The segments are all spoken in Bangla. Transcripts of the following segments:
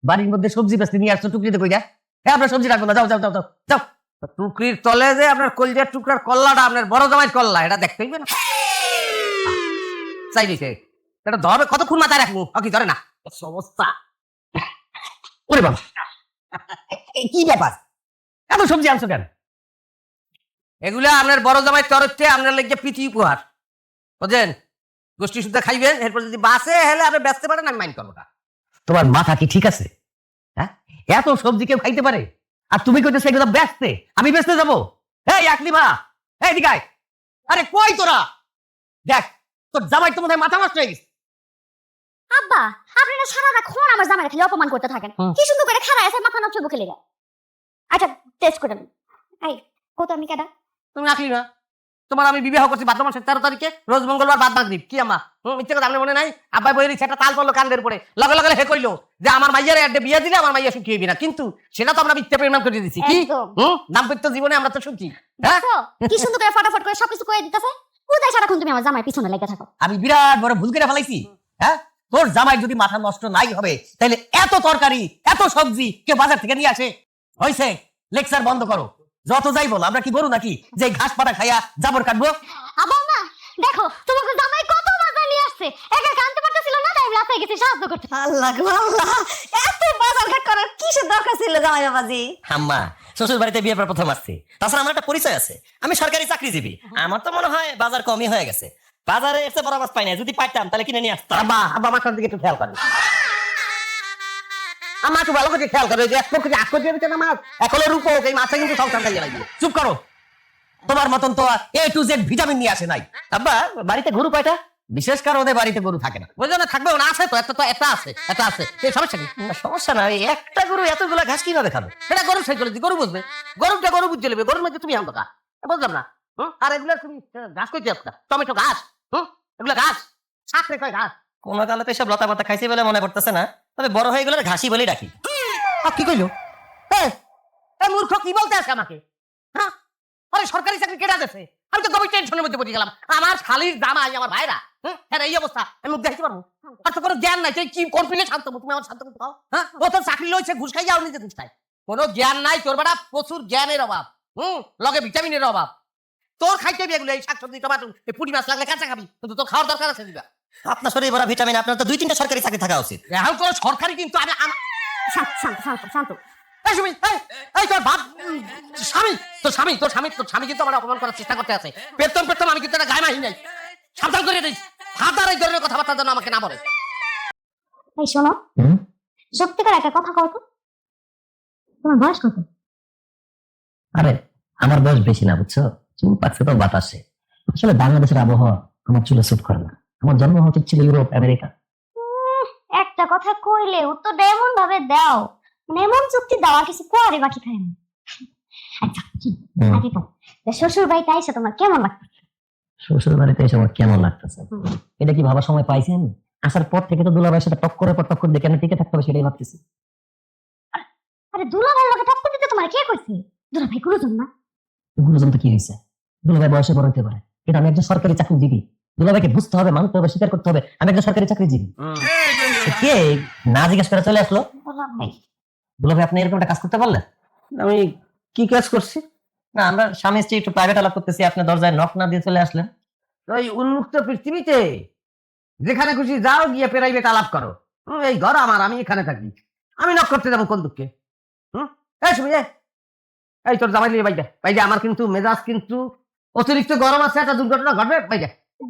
বাড়ির মধ্যে সবজি বেচতে নিয়ে আসছো টুকরিতে কইরা। হ্যাঁ আপনার সবজি রাখবো না, যাও যাও যাও যাও যাও। টুকরির তলে যে আপনার কলজার টুকরার কল্লাটা আপনার বড় জামাই কল্লা এটা দেখতে হইবে না। চাই দিছে এটা ধরবে কতক্ষণ মাথায় রাখবো কি ধরে না অবস্থা। ওরে বাবা কি ব্যাপার এত সবজি আনছো কেন? এগুলা আপনার বড় জামাই তরফে আপনার লেগে প্রীতি উপহার বুঝলেন। গোষ্ঠী শুদ্ধ খাইবেন, এরপর যদি বাসে হেলে আপনি বেচতে পারেন আমি মাইন্ড করবো না। তোমার মাথা কি ঠিক আছে? হ্যাঁ এত সবজি কেউ খাইতে পারে? আর তুমি কইতেছো এগুলো বেচতে, আমি বেচতে যাবো? এই আকলিমা এই দিকে আয়। আরে কই তোরা? দেখ তোর জামাই তো মনে হয় মাথা নষ্ট হয়ে গেছে। আব্বা আপনি না সারাক্ষণ আমার জামাইকে খালি অপমান করতে থাকেন। কি সুন্দর করে খাড়ায় আছে মাথা নষ্ট বকে লেগে। আচ্ছা টেস্ট করে নিন। এই কত আমি কেডা? তুমি আকলিমা, তোমার আমি বিবাহ করছি ভাদ্র মাসের 13 তারিখে, রোজ মঙ্গলবার বাদ মাগরিব। কি আমা মিথ্যে কথা আপনার মনে নাই? আব্বাই বইয়ের সেটা তাল পড়লো কান্দের উপরে, লগে লগে হে কইলো যে আমার মাইয়ার একটা বিয়ে দিলে আমার মাইয়া সুখী হইবি না, কিন্তু সেটা তো আমরা মিথ্যে প্রেম করে দিয়েছি। কি দাম্পত্য জীবনে আমরা তো সুখী। হ্যাঁ কি সুন্দর করে ফটাফট করে সবকিছু কয়ে দিতেছে। কোথায় সারাক্ষণ তুমি আমার জামাইয়ের পিছনে লেগে থাকো? আমি বিরাট বড় ভুল করে ফেলাইছি। হ্যাঁ তোর জামাই যদি মাথা নষ্ট নাই হবে তাহলে এত তরকারি এত সবজি কে বাজার থেকে নিয়ে আসে? হইছে লেকচার বন্ধ করো। যত যাই বল আমরা কি গরু নাকি যে ঘাস পাতা খাইয়া জাবর কাটবো? আবার না দেখো তোমাকে জামাই কত বাজার নিয়ে আসছে, একা কানতে পারতেছিল না তাই রাস্তায় গেছি সাহায্য করতে। আল্লাহ গো আল্লাহ, এত বাজার ঘাট করার কিসের দরকার ছিল জামাই বাবাজি? আম্মা শ্বশুর বাড়িতে বিয়ে পর প্রথম আসছে, তাছাড়া আমার একটা পরিচয় আছে, আমি সরকারি চাকরিজীবী। আমার তো মনে হয় বাজার কমই হয়ে গেছে। বাজারে এসে বড় মাছ পাই না, যদি পাইতাম তাহলে কিনে নিয়ে আসতাম। আব্বা আব্বা আমার দিকে একটু খেয়াল করেন। আমার একটু ভালো করে খেয়াল করে যে এক পক্ষে আট করে দিতে না মাছ এখনো রূপ এই মাছে কিন্তু সংসার খাইয়ে লাগবে। চুপ করো, তোমার মতন তো এ টু জেড ভিটামিন নিয়ে আসে নাই। আব্বা বাড়িতে গরু পাইটা? বিশেষ কারণে বাড়িতে গরু থাকে না, বুঝলো না? থাকবে না, আছে তো একটা, তো এটা আছে এটা আছে, এই সমস্যা কি? সমস্যা না, এই একটা গরু এতগুলা ঘাস কিভাবে খাবে? এটা গরু সাইকোলজি, গরু বুঝবে। গরুটা গরু বুঝতে নেবে, গরুর মধ্যে তুমি আনতো কা বুঝলাম না। আর এগুলা তুমি ঘাস কইতে আসতা, টমেটো ঘাস, এগুলা ঘাস শাকরে কয় ঘাস। কোন কালে তো এসব লতা পাতা খাইছি বলে মনে পড়তেছে না, তবে বড় হয়ে গেলে ঘাসি বলেই ডাকি। কি কইলো? এই মূর্খ কি বলতে আসে আমাকে? হ্যাঁ আরে সরকারি চাকরি কেটে গেছে, আমি তো গভীর টেনশনের মধ্যে পড়ে গেলাম। আমার খালির জামাই আমার ভাইরা, হ্যাঁ এই অবস্থা আমি মুখ দেখাতে পারবো? আর তো কোনো জ্ঞান নাই, কি কনফিডেন্স শান্ত তুমি আমার শান্ত করতে পাও? হ্যাঁ ও তো চাকরি লইছে ঘুষ খাই যাও, নিজে ঘুষ খাই, কোনো জ্ঞান নাই তোর বেটা, প্রচুর জ্ঞানের অভাব, লগে ভিটামিনের অভাব। তোর খাইতে এগুলো এই শাকসবজি টমাটো এই পুঁটি মাছ লাগলে কাঁচা খাবি, কিন্তু তোর খাওয়ার দরকার আছে দিবা। আপনার শরীরে ভরা ভিটামিন, আপনার তো 2-3টা সরকারি চাকরি থাকা উচিত। এখন কোনো সরকারি কিন্তু আমি শান্ত শান্ত শান্ত শান্ত। এই সুমি, এই তোর বাপ তোর স্বামী কিন্তু আমার অপমান করার চেষ্টা করতে আছে। পেতম আমি কিন্তু এটা গায়ে মাহি নাই, সাবধান করে দিস। ফাদার এই ধরনের কথাবার্তা যেন আমাকে না বলে। এই শোনো, সত্যি করে একটা কথা কও তো, তোমার বয়স কত? আরে আমার বয়স বেশি না, বুঝছো? চুল পাচ্ছে তো বাতাসে। আসলে বাংলাদেশের আবহাওয়া আমার চুলে স্যুট করে না। আমার জন্ম হতে ছিল ইউরোপ আমেরিকা। একটা কথা কইলে উত্তরটা এমন ভাবে দাও, মানে এমন চুক্তি দাও আর কিছু পরে বাকি থাকে না। আচ্ছা আগে তো শ্বশুর বাড়িতে আইসা তোমার কেমন লাগছে? শ্বশুর বাড়িতে এসে আমার কেমন লাগতেছে এটা কি ভাবার সময় পাইছেন? আসার পর থেকে তো দুলাভাইয়ের সাথে টক্করে দেখে আমি টিকে থাকতে হবে সেটাই ভাবতেছি। আরে দুলাভাইয়ের লগে টক্কর দিতে তোমার কে কইছে? দুলাভাই গুরুজন না? গুরুজন তো কি হয়েছে? দুলাভাই বয়সে বড় হতে পারে, কিন্তু আমি একজন সরকারি চাকরিজীবী। দুলাভাইকে বুঝতে হবে, মানতে হবে, স্বীকার করতে হবে আমি একজন সরকারি চাকরিজীবী। কে না জিজ্ঞেস করে চলে আসলো? দুলাভাই আপনি এরকম একটা কাজ করতে পারলেন? আমি কি কাজ করছি? না আমরা স্বামী স্ত্রী একটু প্রাইভেট আলাপ করতেছি, আপনি দরজায় নক না দিয়ে চলে আসলেন। ওই উন্মুক্ত পৃথিবীতে যেখানে খুশি যাও গিয়ে প্রাইভেট আলাপ করো। এই ঘর আমার, আমি এখানে থাকি, আমি নক করতে যাবো কোন দুঃখে? এই সুমি, এই তোর জামাই লিয়ে বাইরে আমার কিন্তু মেজাজ কিন্তু অতিরিক্ত গরম আছে, একটা দুর্ঘটনা ঘটবে বাইরে।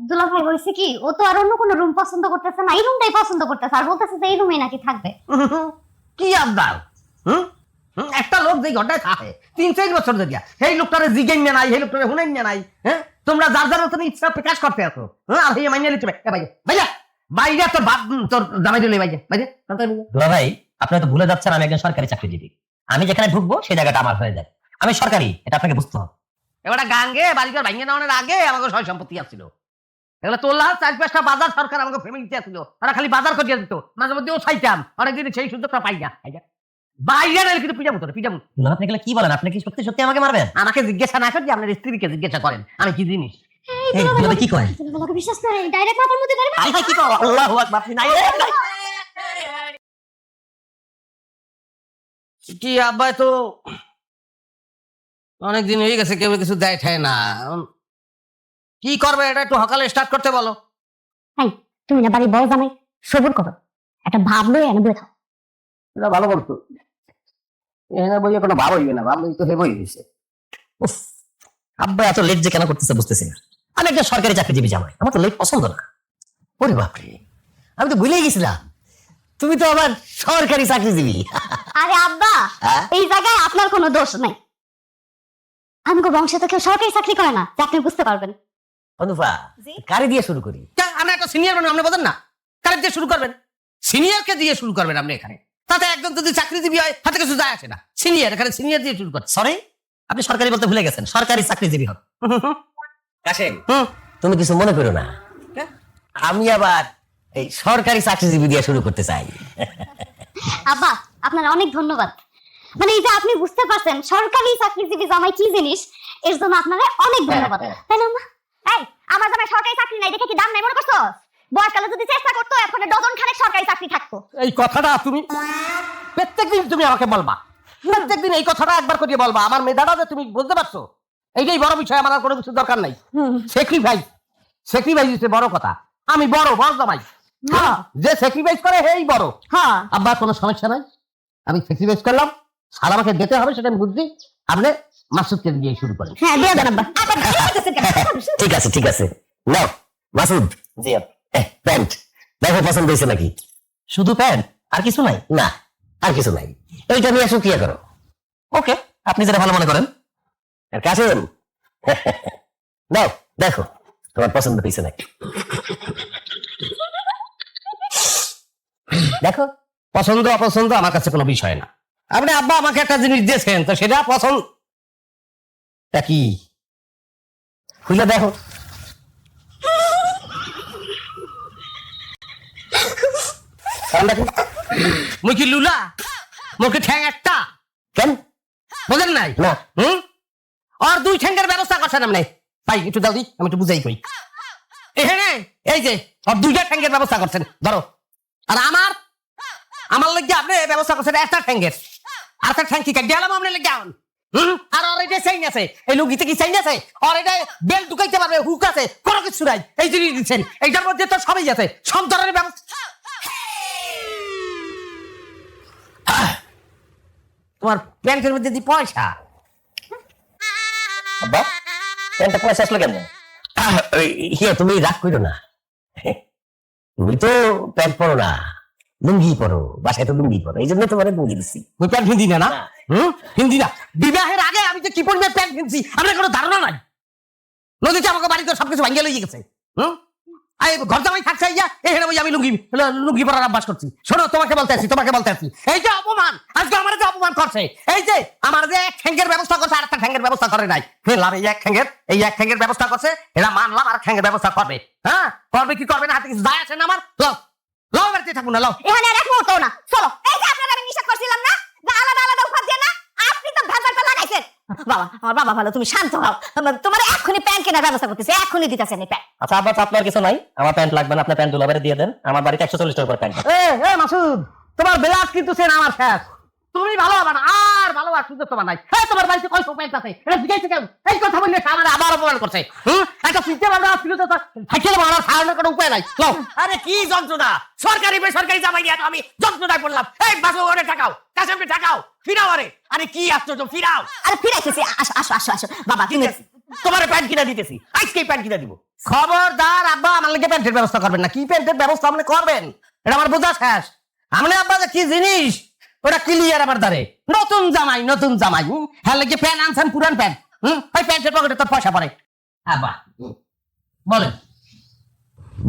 দুলাভাই হইছে কি, ও তো আর অন্য কোনো রুম পছন্দ করতেছে না, এই রুমটাই পছন্দ করতেছে আর বলতেছে যে এই রুমে নাকি থাকবে। কি আবদার? একটা লোক যেই ঘরটায় থাকে 3-4 বছর ধরিয়া, সেই লোকটারে জিজ্ঞেস নাই, সেই লোকটারে হুনাই নাই। হ্যাঁ তোমরা যার যার মতন ইচ্ছা প্রকাশ করতে আসো। আর এই মাইনে লিখতে বাইরে বাইরে বাইরে তোর বাপ তোর জামাই দিলে বাইরে বাইরে। দুলাভাই আপনি তো ভুলে যাচ্ছেন আমি একজন সরকারি চাকরিজীবী। আমি যেখানে ঢুকবো সেই জায়গাটা আমার হয়ে যায়, আমি সরকারি, এটা আপনাকে বুঝতে হবে। এবার গাঙ্গে বাড়িঘর ভাঙিয়ে নেওয়ার আগে আমাকে সয় সম্পত্তি আসছিল, এগুলো তোলা 4-5টা বাজার সরকার আমাকে ফ্যামিলিতে আসছিল, ওরা খালি বাজার করিয়ে দিত, মাঝে মধ্যে ও চাইতাম, অনেকদিন সেই সুযোগটা পাই না। বাইরে না কিন্তু পিটাবো তোর পিটাবো। আপনি কি বলেন? আপনি কি সত্যি সত্যি আমাকে মারবেন? আমাকে জিজ্ঞাসা না করে আপনার স্ত্রীকে জিজ্ঞাসা করেন আমি কি জিনিস। কি কয়? বিশ্বাস করে ডাইরেক্ট মাথার মধ্যে কি কও? আল্লাহু আকবার। আপনি নাই কি আব্বাই তো অনেকদিন হয়ে গেছে, কেউ কিছু দেয় ঠায় না। কি করবে এটা একটু সকালে স্টার্ট করতে বলো। তুমি না বাড়ি বড় জামাই, সবুর করো, একটা ভাব লই এনে বলে থাও। এটা ভালো করতো, এখানে বইয়ে কোনো ভাব হইবে না, ভাব তো হেবই হয়েছে। উফ, আব্বা এত লেট যে কেন করতেছে বুঝতেছি না। আমি একটা সরকারি চাকরিজীবী জামাই, আমার তো লেট পছন্দ না। ওরে বাপরে, আমি তো ভুলেই গেছিলাম তুমি তো আবার সরকারি চাকরিজীবী। আরে আব্বা, হ্যাঁ? এই জায়গায় আপনার কোনো দোষ নাই। আমগো বংশে তো কেউ সরকারি চাকরি করে না, যা আপনি বুঝতে পারবেন। অনুপা, কারি দিয়ে শুরু করি। আমরা একটা সিনিয়র মানুষ, আপনি বলেন না কারেক্ট দিয়ে শুরু করবেন, সিনিয়রকে দিয়ে শুরু করবেন আপনি এখানে। তাতে একজন যদি চাকরিজীবী হয় হাতে কিছু যায় আসে না, সিনিয়র এখানে সিনিয়র দিয়ে শুরু করছে। সরি, আপনি সরকারি বলতে ভুলে গেছেন, সরকারি চাকরিজীবী হন। কাশেম, তুমি কিছু মনে করো না, আমি আবার এই সরকারি চাকরিজীবী দিয়ে শুরু করতে চাই। আব্বা, আপনার অনেক ধন্যবাদ। মানে এই যে আপনি বুঝতে পারছেন সরকারি চাকরিজীবী জামাই কি জিনিস, এর জন্য আপনাকে অনেক ধন্যবাদ। তাই না আম্মা? এই, আমার জামাই সরকারি চাকরি নাই দেখে কি দাম নাই মনে করছো? বয়সকালে যদি চেষ্টা করতো এখন ডজন খানেক সরকারি চাকরি থাকতো। এই কথাটা তুমি প্রত্যেকদিন তুমি আমাকে বলবা, প্রত্যেকদিন এই কথাটা একবার করে বলবা। আমার মেধাটা যে তুমি বুঝতে পারছো, এইটাই বড় বিষয়, আমার আর কোনো কিছু দরকার নাই। স্যাক্রিফাইস, স্যাক্রিফাইস হচ্ছে বড় কথা। আমি বড় জামাই, হ্যাঁ যে স্যাক্রিফাইস করে সেই বড়। হ্যাঁ, আব্বা কোনো সমস্যা নাই, আমি স্যাক্রিফাইস করলাম, আর আমাকে যেতে হবে সেটা আমি বুঝছি। আপনি মাসুদকে দিয়ে শুরু করেন। হ্যাঁ দিয়ে দেন আব্বা। ঠিক আছে ঠিক আছে, নাও মাসুদ। জি প্যান্ট দেখো পছন্দ হয়েছে নাকি? শুধু প্যান্ট, আর কিছু নাই? না, আর কিছু নাই, এইটা নিয়ে শুকিয়ে করো। ওকে, আপনি যেটা ভালো মনে করেন। আর কাশেম, নাও দেখো তোমার পছন্দ হয়েছে নাকি। দেখো, পছন্দ অপছন্দ আমার কাছে কোনো বিষয় না। আপনি আব্বা আমাকে একটা জিনিস দিয়েছেন, তো সেটা পছন্দ তা কি খুলে দেখো। মুই কি লুলা, মুখে ঠ্যাং একটা, কেন? বোঝেন নাই? না, আর দুই ঠ্যাঙ্গের ব্যবস্থা করছেন আপনি। ভাই একটু দাও দি, আমি একটু বুঝাই কই। এখানে এই যে আর দুইটা ঠ্যাঙ্গের ব্যবস্থা করছেন, ধরো। আর আমার লাগে আপনি ব্যবস্থা করছেন একটা ঠ্যাঙ্গের। আর একটা ঠ্যাং কি কাটিয়ে আলাম আপনি লেগে আন। আর আর এটা চাইন আছে, এই লুঙ্গিতে কি চাইন আছে? আর এটা বেল ঢুকাইতে পারবে, হুক আছে, কোনো কিছু নাই। এই জিনিস দিচ্ছেন, এইটার মধ্যে তো সবই আছে, সব ধরনের ব্যবস্থা। তোমার প্যান্টের মধ্যে দি পয়সা। আব্বা প্যান্টটা পয়সা আসলো কেন? হিয়া তুমি রাগ করো না, তুমি তো প্যান্ট পরো না, লুঙ্গি পরো, বাসায় তো লুঙ্গি পরো, এই জন্য তোমার লুঙ্গি দিচ্ছি। ওই প্যান্ট হিন্দি না, না হিন্দি না। বিবাহের আগে আমি যে কি পরিমাণ প্যান্ট কিনছি আপনার কোনো ধারণা নাই। নদীতে আমাকে বাড়িতে সবকিছু ভাঙ্গে লইয়ে গেছে। ঘর জামাই থাকছে এখানে ওই আমি লুঙ্গি পরার অভ্যাস করছি। শোনো, তোমাকে বলতে আছি এই যে অপমান, আজকে আমার যে অপমান করছে, এই যে আমার যে এক ঠ্যাঙ্গের ব্যবস্থা করছে আর একটা ঠ্যাঙ্গের ব্যবস্থা করে নাই। ফেরলাম এই এক ঠ্যাঙ্গের ব্যবস্থা করছে, এটা মানলাম, আর ঠ্যাঙ্গের ব্যবস্থা করবে। হ্যাঁ করবে, কি করবে না হাতে কিছু যায় আসে না আমার। লও বাড়িতে থাকুন না, লও। এখানে আর এক মুহূর্ত না, চলো। এই যে আপনারা আমি নিষেধ করছিলাম না যে আলাদা আলাদা উপাদ দিয়ে না, আপনি তো ভেজালটা লাগাইছেন। বাবা, আমার বাবা ভালো, তুমি শান্ত হও। তোমার এক্ষুনি প্যান্ট কেনার ব্যবস্থা করতেছে, এক্ষুনি দিতেছেন এই প্যান্ট। আচ্ছা আব্বা, আপনার কিছু নাই, আমার প্যান্ট লাগবে না, আপনার প্যান্ট দুলাবারে দিয়ে দেন। আমার বাড়িতে 140 টাকা করে প্যান্ট। মাসুদ, তোমার বেলাস কিন্তু সে আমার শেষ। তুমি ভালো হবে না, আর ভালো আর সুযোগ তোমার নাই। তোমার বাড়িতে কয় প্যান্ট আছে, এটা জিজ্ঞাসা কেন? এই কথা বললে আমার আবার অপমান করছে। একটা চিনতে পারবে না, ছিল তো থাকলে আমার সারানোর কোনো উপায় নাই। আরে কি যন্ত্রণা, সরকারি বেসরকারি জামাই দিয়ে আমি যন্ত্রণায় পড়লাম। এই বাসু ওরে টাকাও, কাশেমকে টাকাও, ফিরাও। আরে কি আশ্চর্য, ফিরাও। আরে ফিরাইতেছি, আসো আসো আসো আসো। বাবা তুমি তোমার প্যান্ট কিনা দিতেছি, আজকে প্যান্ট কিনা দিব। খবরদার আব্বা আমার লাগে প্যান্টের ব্যবস্থা করবেন না। কি প্যান্টের ব্যবস্থা আপনি করবেন এটা আমার বোঝা শেষ। আমলে আব্বা যে কি জিনিস ওটা ক্লিয়ার আমার দ্বারে। নতুন জামাই হ্যাঁ লাগে প্যান্ট আনছেন, পুরান প্যান্ট। ওই প্যান্টের পকেটে তোর পয়সা পড়ে। আব্বা বলেন।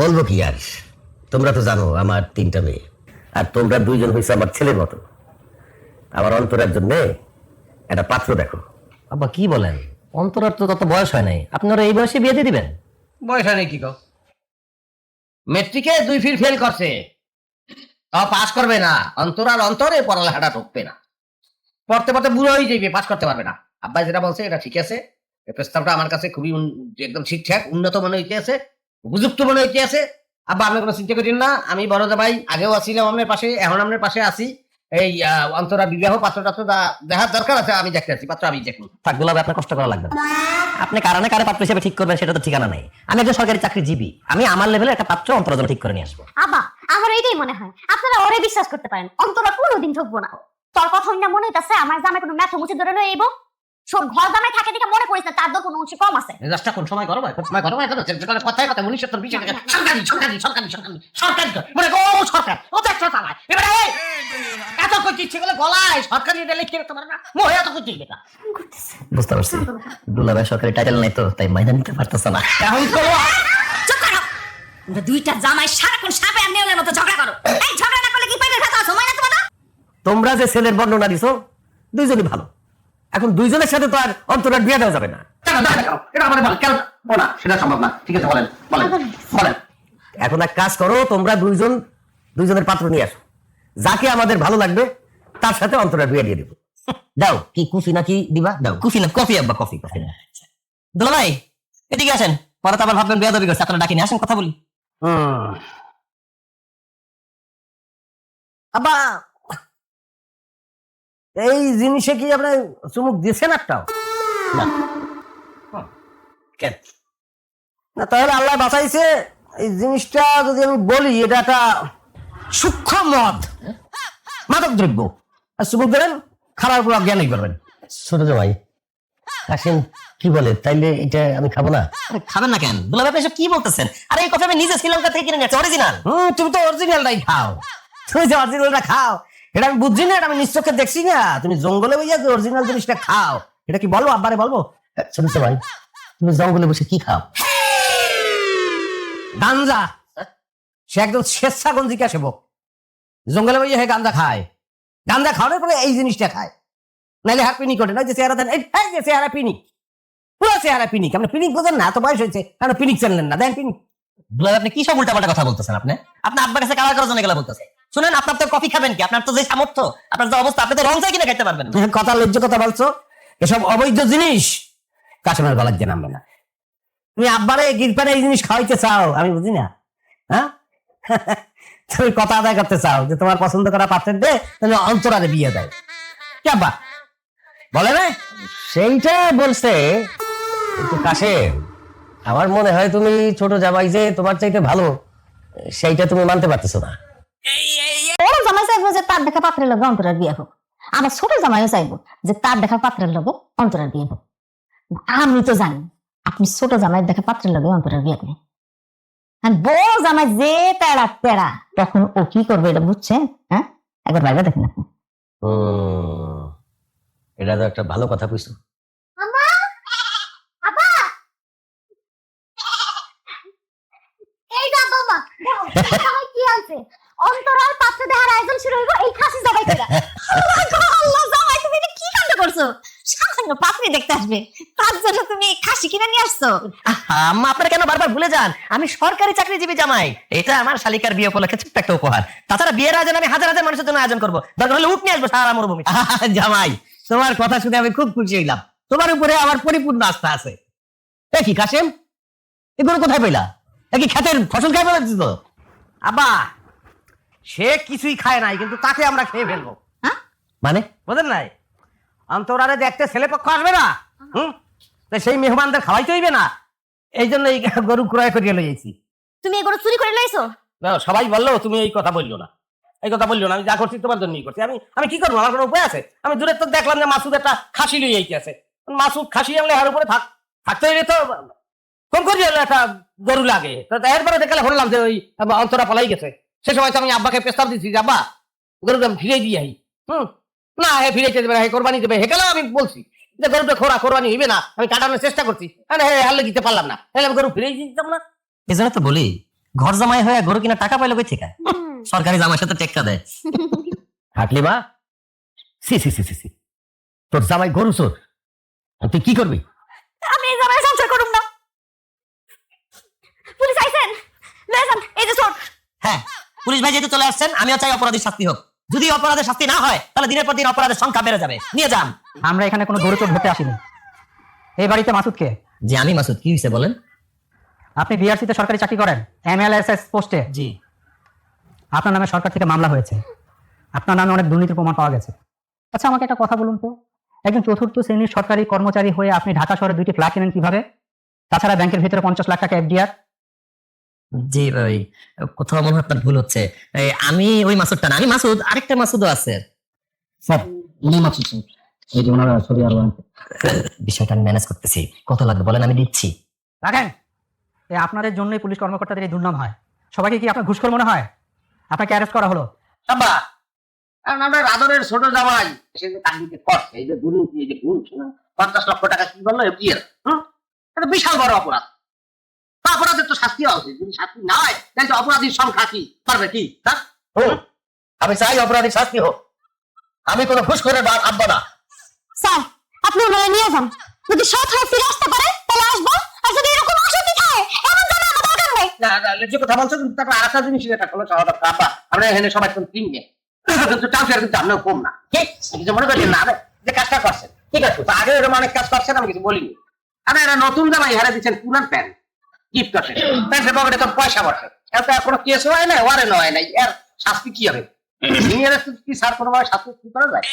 বলবো কি আর, তোমরা তো জানো আমার 3টা মেয়ে, আর তোমরা 2জন হয়েছে আমার ছেলের মতো। আমার অন্তরের জন্য একটা পাত্র দেখো। আব্বা কি বলেন, অন্তরার তো তত বয়স হয় নাই, আপনারা এই বয়সে বিয়ে দিয়ে দিবেন? বয়স নেই কি কো, মেট্রিকে 2 ফির ফেল করছে, পাস করবে না। অন্তরে পড়ালেখাটা ঢুকবে না, পড়তে পড়তে বুড়ো হয়ে যাবে, পাস করতে পারবে না। আব্বা যেটা বলছে এটা ঠিক আছে, এই প্রস্তাবটা আমার কাছে খুবই একদম ঠিকঠাক, উন্নত মনে হইতে আছে, উপযুক্ত মনে হইতে আছে। আব্বা আপনি কোনো চিন্তা করেন না, আমি বড় ভাই আগেও আছিলাম আপনার পাশে, এখন আপনার পাশে আছি। এই অন্তরা বিবাহ পাত্রটা তো দেখার দরকার আছে, আমি দেখতে আছি পাত্র, আমি দেখুন। থাক দুলাভাই, আপনার কষ্ট করা লাগবে না। আপনি কারণে কারে পাত্র হিসেবে ঠিক করবেন সেটা তো ঠিকানা নাই। আমি একজন সরকারি চাকরিজীবী, আমি আমার লেভেলে একটা পাত্র অন্তরার জন্য ঠিক করে নিয়ে আসবো। আব্বা আমার এইটাই মনে হয় আপনারা ওরে বিশ্বাস করতে পারেন, অন্তরা কোনোদিন ঠকবো না। তোর কথা শুনে মনে হইতাছে আমার জামাই কোনো ম্যাথ মুছে ধরে লই আইবো। সব ঘর জামাই থাকে দেখে মনে করিস না তার তো কোনো অংশ কম আছে। মেজাজটা কোন সময় গরম হয়, কোন সময় গরম হয় কেন? যেখানে কথায় কথা 1920 টাকা সরকারি সরকারি সরকারি সরকারি সরকারি মানে ও সরকার ও তো একটা চালায়। এবারে এই, এত কই ইচ্ছে গেলে গলায় সরকারি এটা লিখে রাখতে পারে না, মোহে এত কই দিবে। বুঝতে পারছি, দুলাভাই সরকারি টাইটেল নাই তো তাই মাইনা নিতে পারতেছে না। এখন তো চুপ করো। তোমরা দুইটা জামাই সারাক্ষণ সাপে আর নেউলের মতো ঝগড়া করো। এই ঝগড়া না করলে কি পেটের ব্যথা সময় না তোমার? তোমরা যে ছেলের বর্ণনা দিছো দুইজনই ভালো, এখন দুইজনের সাথে তো আর অন্তরার বিয়ে দেওয়া যাবে না। কেন এটা আমাদের বল, কেন না সেটা সম্ভব না। ঠিক আছে বলেন বলেন বলেন। এখন এক কাজ করো, তোমরা দুইজনের পাত্র নিয়ে আসো, যাকে আমাদের ভালো লাগবে তার সাথে অন্তরার বিয়ে দিয়ে দিব। দাও, কি কুফি নাকি দিবা? দাও কুফি না, কফি আব্বা, কফি কফি। দুলাভাই এদিকে আসেন, পরে তো আবার ভাববেন বিয়ে দাবি করছে, আপনারা ডাকিনি, আসেন কথা বলি। আব্বা এই জিনিসে কি আপনি চুমুক দিয়েছেন একটাও? কেন? না তাহলে আল্লাহ বাঁচাইছে, এই জিনিসটা যদি আমি বলি এটা একটা সূক্ষ্ম মদ, মাদক দ্রব্য। আর চুমুক দেবেন খারাপ উপর জ্ঞানই করবেন। ছোট ভাই আসেন, কি বলে তাইলে এটা আমি খাবো না? খাবেন না কেন দুলাভাই, আপনি এসব কি বলতেছেন? আরে এই কফি আমি নিজে শ্রীলঙ্কা থেকে কিনে নিয়েছি, অরিজিনাল। তুমি তো অরিজিনালটাই খাও, তুমি যে অরিজিনালটা খাও এটা আমি বুঝছি না, এটা আমি নিশ্চয়কে দেখছি না। তুমি জঙ্গলে বইয়া যে অরিজিনাল জিনিসটা খাও, এটা কি বলবো আব্বারে বলবো? ছোট ভাই তুমি জঙ্গলে বসে কি খাও? গাঞ্জা। সে একদম স্বেচ্ছাগঞ্জিকা সেবক, জঙ্গলে বইয়া হে গাঞ্জা খায়, গাঞ্জা খাওয়ার পরে এই জিনিসটা খায়, নাইলে হাত পিনি করে না যে চেহারা দেন, এই যে চেহারা পিনিক, পুরো চেহারা পিনিক। আপনি পিনিক বোঝেন না, এত বয়স হয়েছে কেন পিনিক জানলেন না? দেন পিনিক। দুলাভাই আপনি কি সব উল্টাপাল্টা কথা বলতেছেন? আপনি আপনার আব্বার কাছে কারা করার জন্য গেলা বলতেছেন? শুনেন, আপনার তো কফি খাবেন কি? আপনার তো যে সামর্থ্য, আপনার যে অবস্থা, আপনি তো রং চাই কিনে খাইতে পারবেন না। কথা লজ্জ কথা বলছো, এসব অবৈধ জিনিস কাশেমের গলার যে নামবে না। তুমি আব্বারে গিরপানে এই জিনিস খাওয়াইতে চাও, আমি বুঝি না। হ্যাঁ তুমি কথা আদায় করতে চাও যে তোমার পছন্দ করা পাত্রের দে, তুমি অন্তরারে বিয়ে দেয়। কি আব্বা বলে না? সেইটা বলছে কিন্তু কাশেম, আমার মনে হয় তুমি ছোট জামাই যে তোমার চাইতে ভালো সেইটা তুমি মানতে পারতেছো না। বড় জামাই চাইবো যে তার দেখা পাত্রের লগে অন্তরার বিয়ে হোক, আমার ছোট জামাইও চাইবো যে তার দেখা পাত্রের লগে অন্তরার বিয়ে হোক। আমি তো জানি আপনি ছোট জামাইয়ের দেখা পাত্রের লগে অন্তরার বিয়ে করেন, আর বড় জামাই যে তেড়া তেড়া তখন ও কি করবে এটা বুঝছেন? হ্যাঁ, একবার ভাইবা দেখেন আপনি। এটা তো একটা ভালো কথা কইছো। আম্মা আব্বা এই যা বাবা জামাই কি আছে, অন্তরার পাত্র দেখার আয়োজন শুরু হইব এই খাসি জবাই কইরা। আল্লাহ, জামাই তুমি এটা কি কাণ্ড করছো? সামান্য পাত্রী দেখতে আসবে তার জন্য তুমি খাসি কিনে নিয়ে আসছো? আম্মা আপনারা কেন বারবার ভুলে যান? আমি সরকারি চাকরিজীবী জামাই, এটা আমার শালিকার বিয়ে উপলক্ষে ছোট্ট একটা উপহার। তাছাড়া বিয়ের আয়োজন আমি হাজার হাজার মানুষের জন্য আয়োজন করবো, দরকার হলে উঠ নিয়ে আসবো সারা মরুভূমি। জামাই তোমার কথা শুনে আমি খুব খুশি হইলাম, তোমার উপরে আমার পরিপূর্ণ আস্থা আছে। এ কি কাশেম, এগুলো কোথায় পেলা? কি খেতের ফসল খাই বলেছিস তো? আব্বা সে কিছুই খায় নাই, কিন্তু তাকে আমরা খেয়ে ফেলবো। মানে বুঝলেন নাই? অন্তরারে দেখতে ছেলে পক্ষ আসবে না, তো সেই মেহমানদের খাওয়াইতে হইবে না, এই জন্য এই গরু ক্রয় করিয়ে লইছি। তুমি এগুলো চুরি করে লইছো? সবাই বললো তুমি এই কথা বললো না, এই কথা বললো না। আমি যা করছি তোমার জন্যই করছি। আমি কি করবো? আমার কোনো উপায় আছে? আমি দূরে তো দেখলাম যে মাসুদ একটা খাসি লই আইতে আছে, মাসুদ খাসি আনলে এর উপরে থাকতে হইলে তো কোন করি একটা গরু লাগে। তো এরপরে দেখলে শুনলাম যে ওই অন্তরা পলাই গেছে। সে সময় তো আমি আব্বাকে প্রস্তাব দিচ্ছি যে আব্বা গরুটা আমি ফিরে দিয়ে আই। না হে ফিরেছে দেবে, হে কোরবানি দেবে। হে গেলেও আমি বলছি যে গরুটা কোরবানি হইবে না, আমি কাটানোর চেষ্টা করছি, হে হারলে দিতে পারলাম না, তাহলে আমি গরু ফিরে দিতাম না। এই জন্য তো বলি, ঘর জামাই হয়ে গরু কিনা টাকা পাইলো কই থেকে? সরকারি জামাইয়ের সাথে টেক্কা দেয়। হাটলি মা, সি সি সি সি সি, তোর জামাই গরু চোর, তুই কি করবি? আমি এই জামাই সংসার করুম না। পুলিশ আইছেন, লয়ে যান এই যে চোর। হ্যাঁ, পুলিশ ভাই যেহেতু চলে আসছেন, আমিও চাই অপরাধীর শাস্তি হোক। যদি অপরাধের শাস্তি না হয় তাহলে দিনের পর দিন অপরাধের সংখ্যা বেড়ে যাবে। নিয়ে যান। আমরা এখানে কোনো গরু চোর ধরতে আসিনি। এই বাড়িতে মাসুদকে। জি আমি মাসুদ, কি হয়েছে বলেন? আপনি বিআরসিতে সরকারি চাকরি করেন, এমএলএসএস পোস্টে। জি। আপনার নামে সরকার থেকে মামলা হয়েছে। আপনার নামে অনেক দুর্নীতির প্রমাণ পাওয়া গেছে। আচ্ছা আমাকে একটা কথা বলুন তো, একজন চতুর্থ শ্রেণীর সরকারি কর্মচারী হয়ে আপনি ঢাকা শহরে 2টি ফ্ল্যাট কিনেন কিভাবে? তাছাড়া ব্যাংকের ভিতরে 50 লাখ টাকা এফডিআর। জি ভাই, কোথাও মনে হয় আপনার ভুল হচ্ছে। আমি ওই মাসুদটা না, আমি মাসুদ, আরেকটা মাসুদও আছে। স্যার উনি মাসুদ স্যার, এই যে ওনারা সরি আর বিষয়টা আমি ম্যানেজ করতেছি। কত লাগবে বলেন, আমি দিচ্ছি। রাখেন। এই আপনাদের জন্যই পুলিশ কর্মকর্তাদের এই দুর্নাম হয়। সবাইকে কি আপনার ঘুষখোর মনে হয়? আপনাকে অ্যারেস্ট করা হলো। আব্বা কারণ আমরা আদরের ছোট জামাই সে যে চাকরিতে করছে, এই যে দুর্নীতি, এই যে ঘুষ, 50 লক্ষ টাকা কি বললো এফডিআর, এটা বিশাল বড় অপরাধ। তা অপরাধের তো শাস্তি হওয়া উচিত। যদি শাস্তি না হয় তাহলে তো অপরাধীর সংখ্যা কি পারবে কি? আমি চাই অপরাধীর শাস্তি হোক। আমি কোনো ঘুষ করে আব্বা না। স্যার আপনি ওনারা নিয়ে যান, যদি সৎ হয়ে ফিরে আসতে পারে তাহলে আসবো, আর যদি এরকম অসতী থাকে এমন জানা আমার দরকার নেই। যে কথা বলছো কিন্তু তারপর আর একটা জিনিস যেটা হলো সহদা কাপা, আমরা এখানে সবাই কিন্তু কিনবে কিন্তু ট্রান্সফার কিন্তু আপনার কম না। কিছু মনে করছেন না যে কাজটা করছেন ঠিক আছে, তো আগে এরকম অনেক কাজ করছেন, আমি কিছু বলিনি। আমি এরা নতুন জামাই হারে দিচ্ছেন পুরান প্যান্ট গিফট করছেন, প্যান্টের পকেটে তো পয়সা বসে, এত কোনো কেস হয় না, ওয়ারেন্ট হয় নাই, এর শাস্তি কি হবে? কি স্যার কোনোভাবে শাস্তি কি করা যায়?